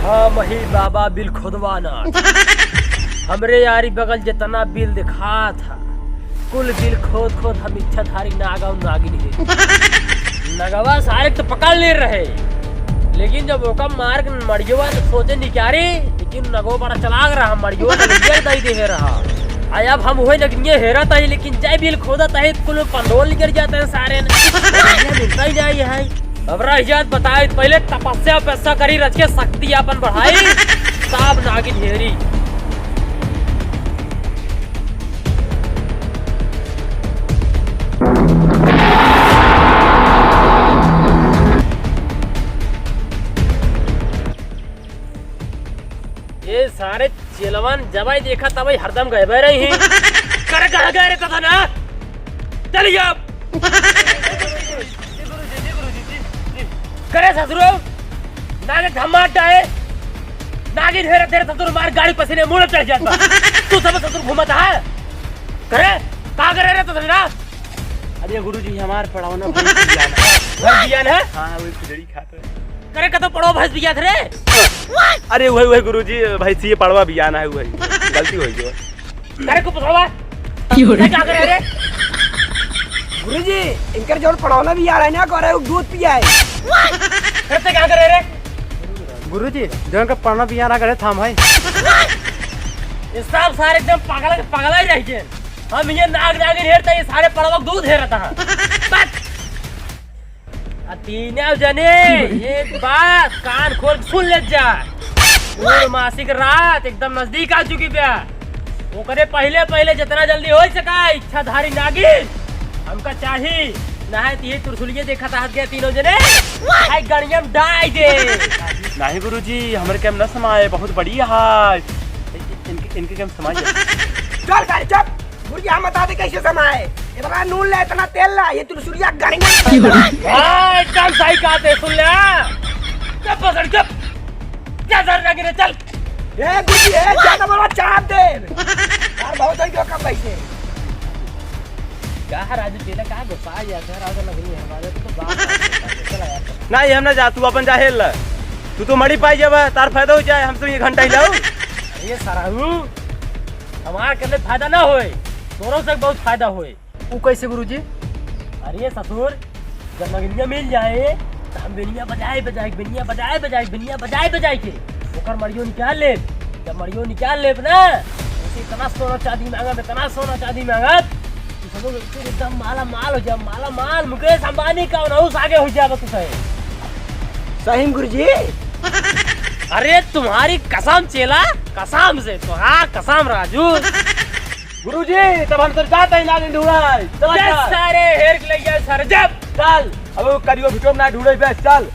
हाँ मही बाबा बिल खुदवाना हमरे यारी बगल जितना बिल दिखा था कुल बिल खोद खोद हम इच्छा थारी नागा नागिन है नगवा सारे तो पकड़ ले रहे लेकिन जब ओका मार्ग मरियोवा सोचे निकारे लेकिन नगो बड़ा चलाक रहा मरियोवा नहीं दे रहा आया अब हम वही नगनिये हेरा था लेकिन जय बिल खोदा था कुल पंडोल निकल जाते हैं सारे मिलता ही नहीं है अब रह बताए पहले तपस्या पैसा करी रच के शक्ति अपन बढ़ाई साब नागिन हेरी ये सारे चिलवन जब ही देखा तब ही हरदम गए बह रही हैं कर गए रहता था ना चलिए अब करे ससुरो नागे धमाटा है नागिन हेरा तेरे ससुर मार गाड़ी पसीने मुड़ चढ़ जाता तू सब ससुर घुमाता है करे कहाँ करे रहता था ना अरे गुरुजी हमार पढ़ाओ ना भैंस बियान है हाँ वही खिचड़ी खाते हैं करे का तो पढ़ो भैंस बिया थे अरे वही गुरुजी भैंसी पड़वा बियाना है वही गलती हो गई करे को पढ़वा क्या करे रे गुरुजी इनकर जोर पढ़ाना भी आ रहा है ना करे दूध पिया है करते क्या करे रे गुरुजी जो का पढ़ना बियाना करे थाम है ये सब सारे एकदम पागल ही रह गए हम ये नागिन हेरता ये सारे पड़वा दूध हेरता है बस तीनों जने एक बात कान खोल सुन ले जा मासिक रात एकदम नजदीक आ चुकी है वो करे पहले जितना जल्दी हो सका इच्छाधारी नागिन हमका चाहिए नहाए ती तुरसुलिये देखा था गया तीनों जने आई गणियम डाई दे नहीं गुरुजी हमारे कैम न समाए बहुत बढ़िया है इनके कैम समाए चल गाड़ी चुप गुरुजी हम बता दे कैसे समाए ये बड़ा नून ले इतना तेल ला ये तुरसुलिया गणियम हां एकदम सही कहते सुन ले चुप बसड़ चुप क्या डर लगे रे चल ए गुरुजी ए ज्यादा बड़ा चाप दे यार बहुत ही कम पैसे क्या राजू तेला का गुस्सा आ जाता है राजू लगनी है हमारे तो बात चला यार नहीं हम ना जा तू अपन जा हेल तू तो मड़ी पाई जब तार फायदा हो जाए हम तो ये घंटा ही लाओ ये सराहू हमार करने फायदा ना होए दोनों से बहुत फायदा होए वो कैसे गुरुजी अरे ससुर जब नगनिया मिल जाए तो हम बेनिया बजाए के ओकर मरियो निकाल ले जब मरियो निकाल ले ना उसे इतना सोना चांदी मांगा तो एकदम माला माल हो जा माला माल मुकेश अंबानी का नौस आगे हो जाए बस सही गुरुजी अरे तुम्हारी कसम चेला कसम से तो हाँ कसम राजू गुरुजी तब हम तो जाते हैं नागिन ढूंढाई सारे हेर ले जाए सारे जब चल अब करियो भिटो ना ढूंढे बस चल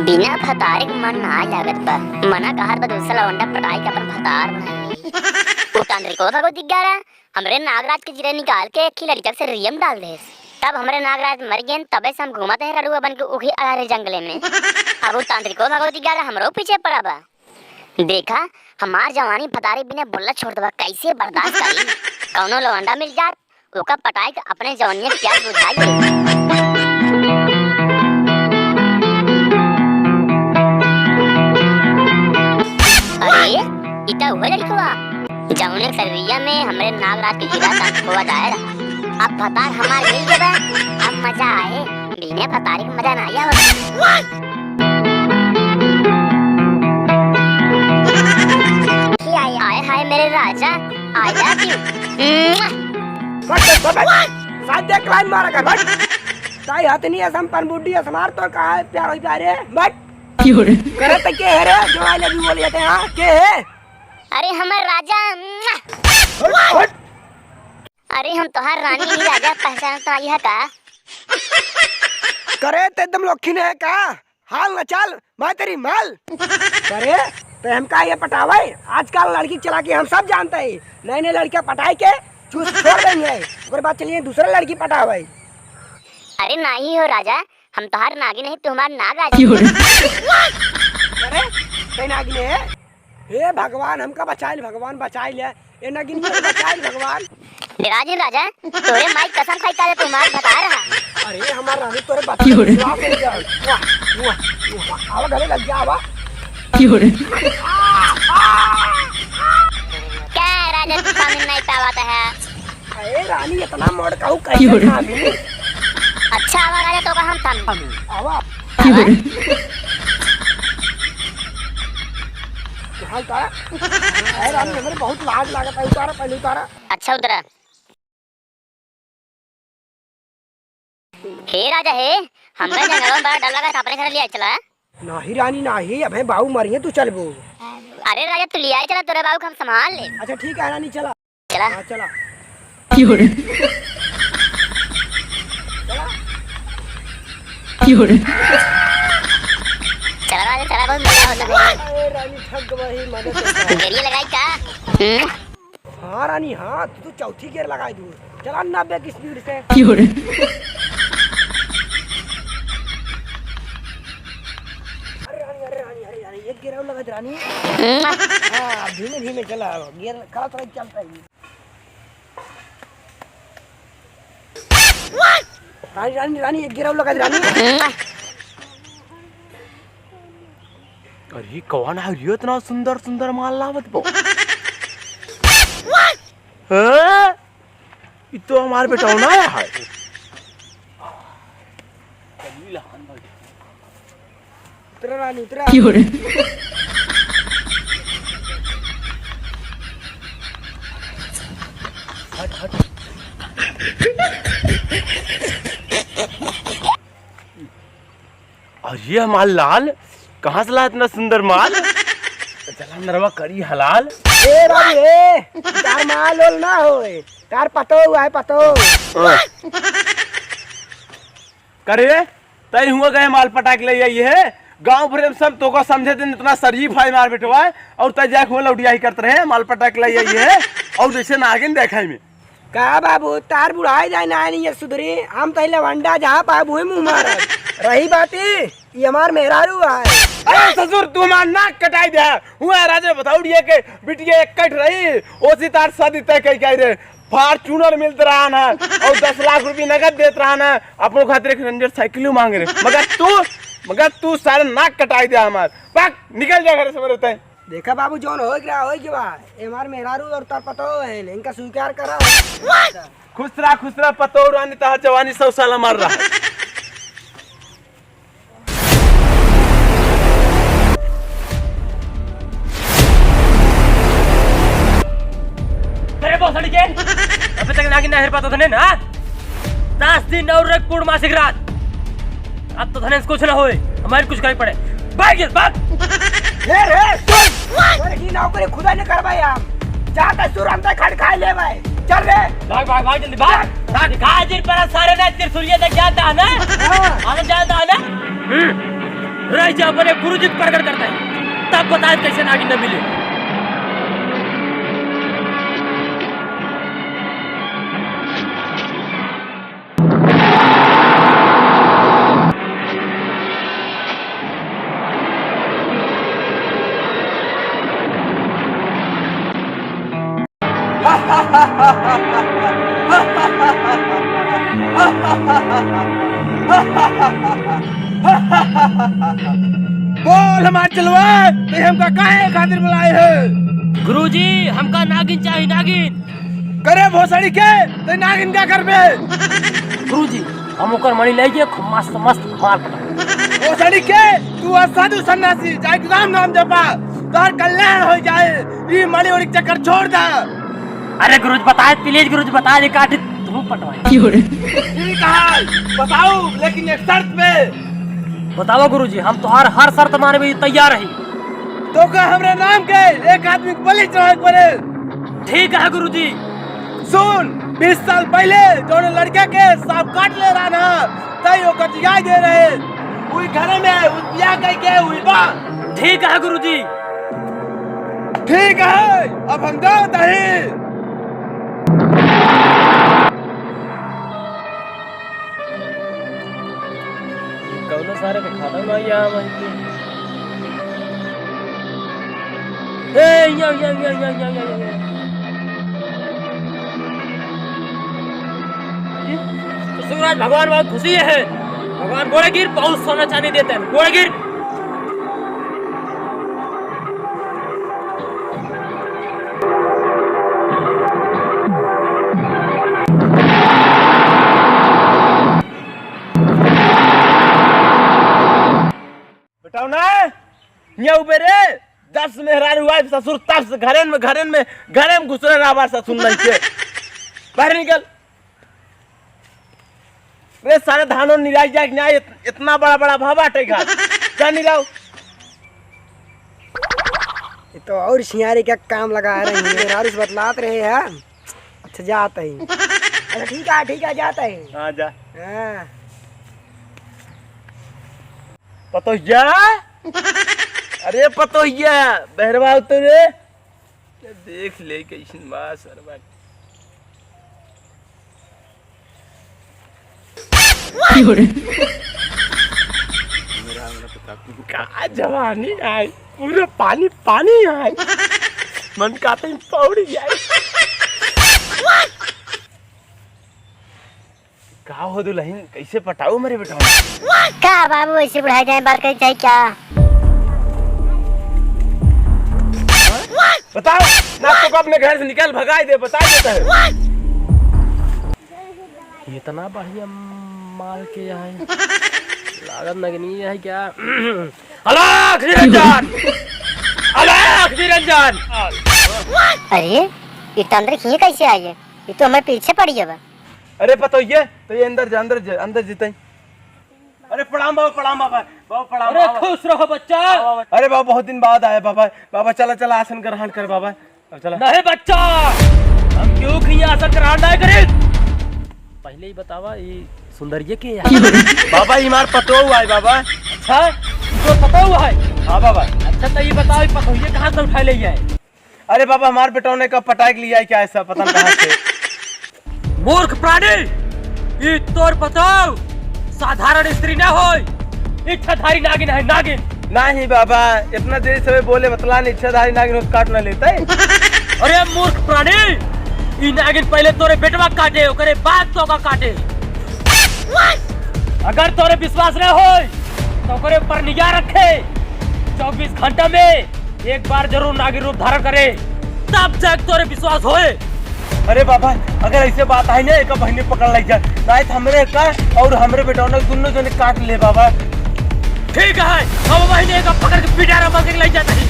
बिना फतारे के मन ना लागत बा मना कहर बा दूसरा लौंडा पटाई के अपन फतार बनाई तांत्रिको भगो दिग्गारा हमरे नागराज के जिरे निकाल के एक लड़का से रियम डाल दे तब हमरे नागराज मर गए तबे से हम घुमाते हैं रड़ुआ बन के उही अड़ारे जंगले में अब वो तांत्रिको भगो दिग्गारा हमरो पीछे पड़ा बा देखा हमार जवानी फतारे बिना बोला छोड़ दबा कैसे बर्दाश्त करी कौनो लौंडा मिल जात ओका पटाई के अपने जवानी क्या बुझाई इता हुआ लड़कवा जौने सररिया में हमरे नागराज के जिला तक हुआ दायरा अब फतार हमार मिल गया अब मजा आए बिना फतारी के मजा ना आया आए हाय मेरे राजा आई लव यू साथ देख लाइन मारा कर बट ताई हाथ नहीं है संपन बुड्ढी है समार तो कहा है प्यार हो प्यारे बट करे तो के है रे जो आई लव यू बोल जाते हैं हां के है अरे हमार राजा अरे हम तोहार रानी नहीं राजा पहचान तो आई है का? करे ते एकदम लौकी ने है का? हाल न चल मैं तेरी माल। करे तो हम का ये पटावे? आजकल लड़की चला के हम सब जानते हैं, नई नई लड़कियां पटाई के चूस छोड़ देंगे, और बात चलिए दूसरा लड़की पटावे। अरे नहीं हो राजा, हम तोहार नागिन नहीं तुम्हार नाग राजा। अरे ते नागिन है? हे भगवान हमका बचाइल, भगवान बचाइल है, ये नागिन को बचाइल भगवान। राजा राजा तोरे माई कसम खाई का तुम्हार बता रहा। अरे हमारा रानी तोरे बता आवा गले लग गया आवा। क्या राजा तू समझ नहीं पाता है? अरे रानी इतना मोड़ कहू कैसे खामी? अच्छा आवा राजा तो का हम समझ आवा हाल तारा। अरे रानी हमारे बहुत लाज लागत है, उतारा पहले उतारा। अच्छा उतरा। हे राजा हे, हमने जंगल में बड़ा डर लगा था, अपने घर लिया चला। नहीं रानी नहीं, अब बाबू मरिए तू चल बो। अरे राजा तू लिया चला, तेरे बाबू को हम संभाल ले। अच्छा ठीक है रानी चला चला हाँ, चला चला राजा चला, बहुत मजा होता है। अरे रानी ठग वही मदद। गिरिया लगाई का? हाँ रानी हाँ, तू चौथी गियर लगाई दूर, चला 90 की स्पीड से। अरे एक गियर और लगा दे रानी। हाँ धीमे धीमे चला, गियर खड़ा थोड़ा चलता है। रानी रानी रानी एक गियर और लगा दे रानी। अरे कौन है ये इतना सुंदर सुंदर माल लावत बो? हाँ? ये तो हमारे बेटा ना है। उतरा रानी उतरा। हट हट। और ये माल लाल कहाँ से ला इतना सुंदर माल? चला नरवा करी हलाल। ए बाबू ए, तार माल ओल ना होए, तार पतो हुआ है पतो। करे तय हुआ गए माल पटाक ले आई है, गांव भर में सब तो को समझे थे इतना शरीफ है मार बेटवा, और तय जाके हुआ लौटिया ही करते रहे, माल पटाक ले आई है और जैसे नागिन देखा में। का बाबू तार बुढ़ाई जाए ना नहीं ये सुधरी, हम तो लवंडा जहाँ पाए मुँह मुँह मार रही बाती, ये हमार मेहरारू है। अरे ससुर तू हमार नाक कटाई दे हुआ राजा बताऊ दिए के बिटिया एक कट रही ओसी तार शादी तय कई कह रे, फॉर्च्यूनर मिलता रहा ना और 10 लाख रुपए नगद देते रहा ना, अपनों खातिर एक रेंजर साइकिल मांग रहे, मगर तू सारे नाक कटाई दे हमार, पाक निकल जा घर से मेरे तय। देखा बाबू जोन हो गया हो गया, ये हमार मेहरारू और तार पतो है, इनका स्वीकार करा। खुश रहा पतो रानी ता जवानी 100 साल मार रहा है। अबे तक नागिन नहीं पाता धने ना 10 दिन और एक पूर्णमासिक रात, अब तो धने कुछ ना होए, हमारे कुछ करनी पड़े। भाग बात रे सुन, ये नौकरी खुदा ने करवाई, हम जाता सुरम तक खड़ खा ले भाई, चल रे भाग जल्दी भाग। गाजिर पर सारे ना त्रिशूलिया तक जाता है ना, आगे जाता है ना, रह जा अपने गुरुजी को प्रकट करता है, तब बता कैसे नागिन न मिले। बोल हमार चलवा ते हमका काहे खातिर बुलाए है? गुरुजी हमका नागिन चाहिए, नागिन। करे भोसड़ी के ते नागिन का करबे? गुरुजी हम ओकर मणि ले के मस्त मस्त माल पटा। भोसड़ी के तू साधु सन्यासी जाय राम नाम जपा, तोहर कल्याण हो जाए, ई मणि और चक्कर छोड़ दा। अरे गुरुजी बताए प्लीज, गुरुजी बता दे काटे तू पटवाए। ठीक है बताओ, लेकिन एक शर्त पे। बताओ गुरुजी, हम तो हर शर्त माने में तैयार रही। तो का हमरे नाम के एक आदमी को बलि चढ़ाए पड़े। ठीक है गुरुजी। सुन 20 साल पहले जो लड़के के सांप काट ले रहा ना तई वो कटिया दे रहे उई घर में उस बिया कह के हुई बा। ठीक है गुरुजी। ठीक है अब हम जाते हैं। कौन सारे के खाना में यहाँ वहीं सूरज भगवान बहुत खुशी है। भगवान गोड़े गिर बहुत सोना चांदी देते हैं। गोड़े गिर। बेटाओ ना ये उबेरे 10 मेहरारू हुआ ससुर तब से घरे में घुस रहा बार ससुर नहीं के बाहर निकल। वे सारे धानों निराई जाए न्याय इतना बड़ा बड़ा भावा टेगा क्या निराओ। ये तो और सियारे क्या काम लगा रहे हैं मेहरारू से बतलात रहे हैं। अच्छा जाता है। अच्छा ठीक है जाता है। हाँ जा। हाँ पतोहिया अरे पतोहिया बहरवा उतरे देख ले कैसन बा सरवा। का जवानी आई पूरा पानी पानी आई मन काते ही पौड़ी जाए। का हो दुल्हन कैसे पटाऊ मेरे बेटा। का बाबू ऐसे बुढ़ाई जाए बार कहीं जाए क्या? बताओ ना तो अपने घर से निकल भगाई दे बता देता है। इतना बढ़िया माल के यहाँ लागत नगनी है क्या? अलग निरंजन अलग निरंजन। अरे ये तंत्र ये कैसे आई है? ये तो हमारे पीछे पड़ी है। अरे पतोहिया तो ये अंदर जीते। अरे प्रणाम बाबा प्रणाम। अरे खुश रहो बच्चा। अरे बाबा बहुत दिन बाद आए बाबा चला आसन ग्रहण कर बाबा चला। नहीं बच्चा हम क्यों की आसन ग्रहण नहीं करे? पहले ही बतावा ये सुंदरिये के बाबा हमार पतो हुआ है बाबा। अच्छा तो पता हुआ है? हाँ बाबा। अच्छा तो ये बताओ पतोहिया कहाँ से उठा ले है? अरे बाबा हमारे बेटौने का पटाक लिया है क्या ऐसा पता नहीं कहाँ से। मूर्ख प्राणी ये तोर बताओ साधारण स्त्री न हो इच्छाधारी नागिन है नागिन। नहीं बाबा इतना देर से बोले बतला नहीं इच्छाधारी नागिन काट न लेता है। अरे मूर्ख प्राणी ये नागिन पहले तोरे बेटवा काटे ओकरे बाद तो का काटे। अगर तोरे विश्वास न हो तो ओकरे पर निगाह रखे 24 घंटा में एक बार जरूर नागिन रूप धारण करे तब जाके तोरे विश्वास होए। अरे बाबा अगर ऐसे बात आई ना एक बहनी पकड़ ली जाए नहीं तो हमरे का और हमरे बेटौने दोनों जने काट ले बाबा। ठीक है हम बहनी का पकड़ के पिटारा मार के ले जाते हैं।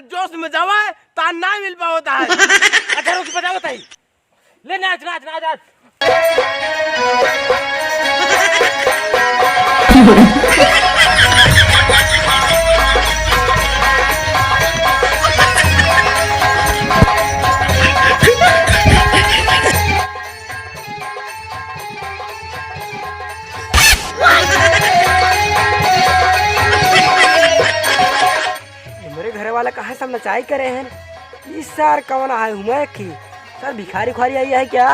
जोश में जावा है तान ना मिल पाता है। अच्छा रुक बजा बताई ले नाच नाच नाच नाच। वाला कहा सब नचाई करे हैं। इस सार कौन आए हुए की सर भिखारी खुआरी आई है क्या?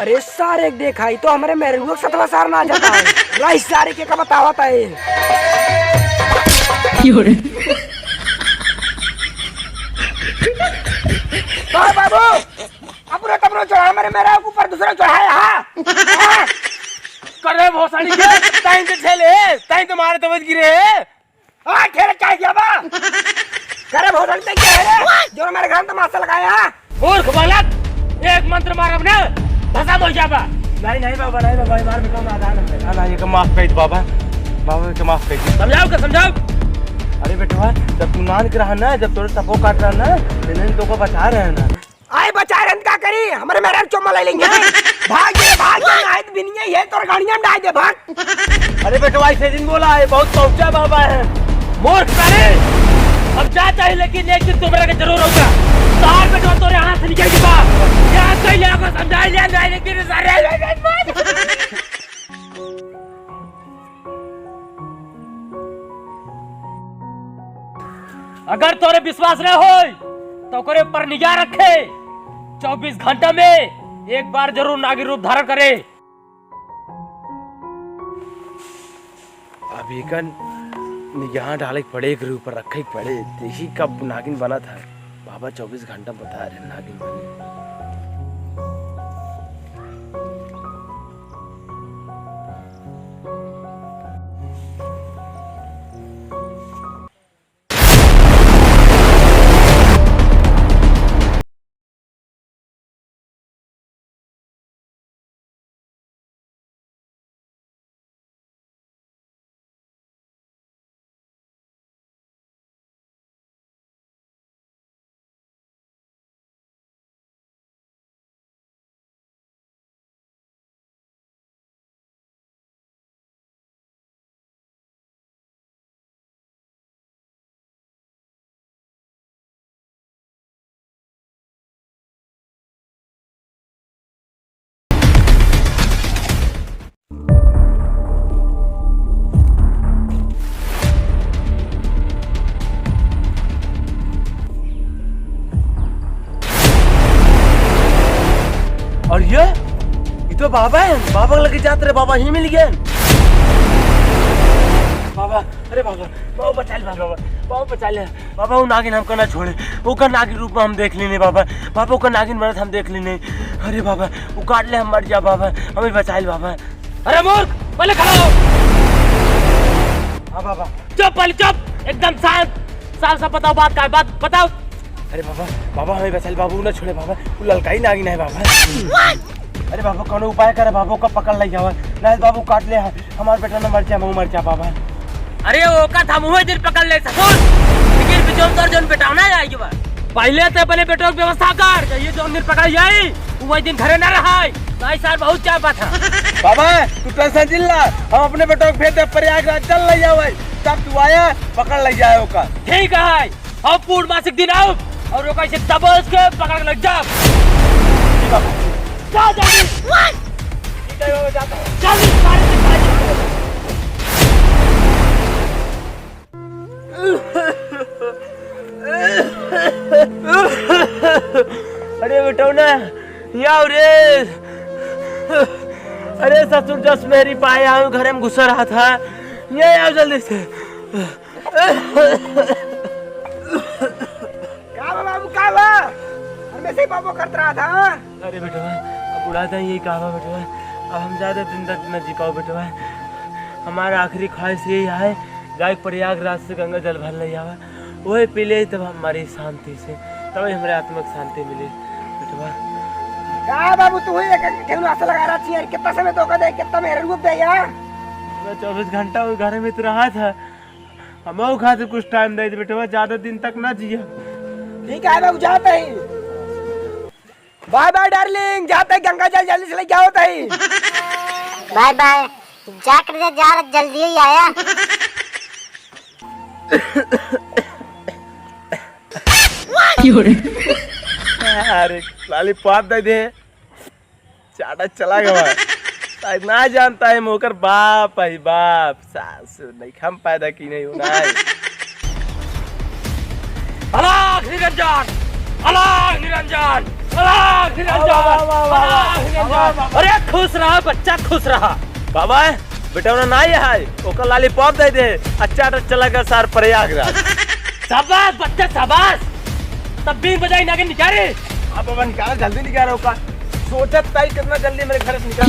अरे सार एक देखाई तो हमारे मेरे सतवा सार ना जाता है। राइस सारे के का बतावत है। बाबू अपना तबरो चढ़ा मेरे ऊपर दूसरा चढ़ाया। हाँ करे भोसड़ी के ताई तो छेले ताई तो मारे तो बच गिरे है। हाँ खेल क्या किया बा? करे हो सकता है क्या है जो हमारे घर में तमाशा लगाया है? मूर्ख बालक, एक मंत्र मारब ना भस्म हो जाबा। नहीं बाबा, नहीं बाबा, मार बेटा ना ना, ये का माफ कर दे बाबा, बाबा के माफ कर दे। समझाओ का समझाओ। अरे बेटा जब तू नान रहा ना, जब तोरे सपो काट रहा ना, इन्हें तो को बचा रहे हैं ना। आए बचा रहे क्या करी, हमारे मेरे चुम्मा ले लेंगे। भाग नाइट बिनिया ये तो गाड़ियां में डाल दे भाग। अरे बेटा ऐसे दिन बोला है, बहुत पहुंचा बाबा है। मूर्ख साले, अब जाता है लेकिन एक दिन तुम्हारा के जरूर होगा। तार बेटा तोरे हाथ से निकल गया। यार कोई ले को समझा लिया नहीं लेकिन सारे अगर तोरे विश्वास न हो तो करे पर निगाह रखे। 24 घंटा में एक बार जरूर नागिन रूप धारण करे। अभी कन निगाह डाले पड़े, एक ऊपर रखे पड़े, देखी कब नागिन बना था। बाबा 24 घंटा बता रहे नागिन बने। और ये तो बाबा है, बाबा लगे जाते रहे, बाबा ही मिल गए। बाबा, अरे बाबा, बाबा बचा ले, बाबा, बाबा बचा ले, बाबा वो नागिन हमको ना छोड़े, वो का नागिन रूप में हम देख लेने बाबा, बाबा वो का नागिन बनत हम देख लेने। अरे बाबा वो काट ले हम मर जा बाबा, हमें बचा ले बाबा। अरे मूर्ख, पहले खड़ा हो। हाँ बाबा। चुप पहले चुप, एकदम शांत। साफ साफ बताओ बात का, बात बताओ। अरे बाबा, बाबा हमें बचा ले बाबू, ना छोड़े बाबा, वो ललकाई नागिन है बाबा। अरे बाबा कौन उपाय करे, बाबू का पकड़ ले जावा, नहीं बाबू काट ले हमारे बेटा ना मर जा, मुँह मर जा बाबा। अरे वो का था मुँह दिन पकड़ ले ससुर, लेकिन बिचौन तोर जोन बेटा ना जाएगी बा। पहले तो अपने बेटों की व्यवस्था कर, ये जोन दिन पकड़ जाए वो दिन घरे न रहा। भाई साहब बहुत चापा था। बाबा तू टेंशन जिल्ला, हम अपने बेटों को भेज दे प्रयागराज, चल ले जाओ भाई, तब तू आया पकड़ ले जाए का। ठीक है, अब पूर्णमासिक दिन आओ और वो कैसे दबोच के पकड़ के लग जाओ। जा जल्दी, ठीक है बाबा, जाता हूँ। जल्दी सारे से खाली अरे बेटा ना याओ रे, अरे ससुर जस मेरी पाए आऊं, घर में घुसा रहा था, ये आओ जल्दी से। बाबू का हमें से बाबू करता रहा था। अरे बेटा अब बुढ़ा था, यही कहा बेटा, अब हम ज्यादा दिन तक न जी पाओ बेटा, हमारा आखिरी ख्वाहिश यही है, जाए प्रयागराज से गंगा जल भर ले जावा, वही पी ले तब हमारी शांति से, तब हमारे आत्मा को शांति मिले बेटा। का बाबू तू ही एक आशा लगा रहा थी, कितना समय धोखा दे, कितना मेरे रूप दे यार। मैं 24 घंटा उस घर में तो रहा था, हम खाते कुछ टाइम दे बेटा, ज्यादा दिन तक ना जिया। ठीक है बाबू, जाते ही। बाय बाय डार्लिंग, जाते गंगा जल जल्दी से लेके आओ तही। बाय बाय, जाकर जा जल्दी ही आया। अरे लॉलीपॉप दे दे, चाटा चला गया, शायद ना जानता है मोकर बाप है, बाप सास नहीं हम पैदा की नहीं होना है। अलग निरंजन, अलग निरंजन, अलग निरंजन। अरे खुश रहा बच्चा, खुश रहा। बाबा बेटा ना नहीं है, ओकर लॉलीपॉप दे दे, अच्छा चला गया सार प्रयागराज। शाबाश बच्चा शाबाश, तब बीन बजाई नागिन निकाले। आप बाबा निकाल, जल्दी निकाल, सोचा कितना जल्दी मेरे घर से निकाल।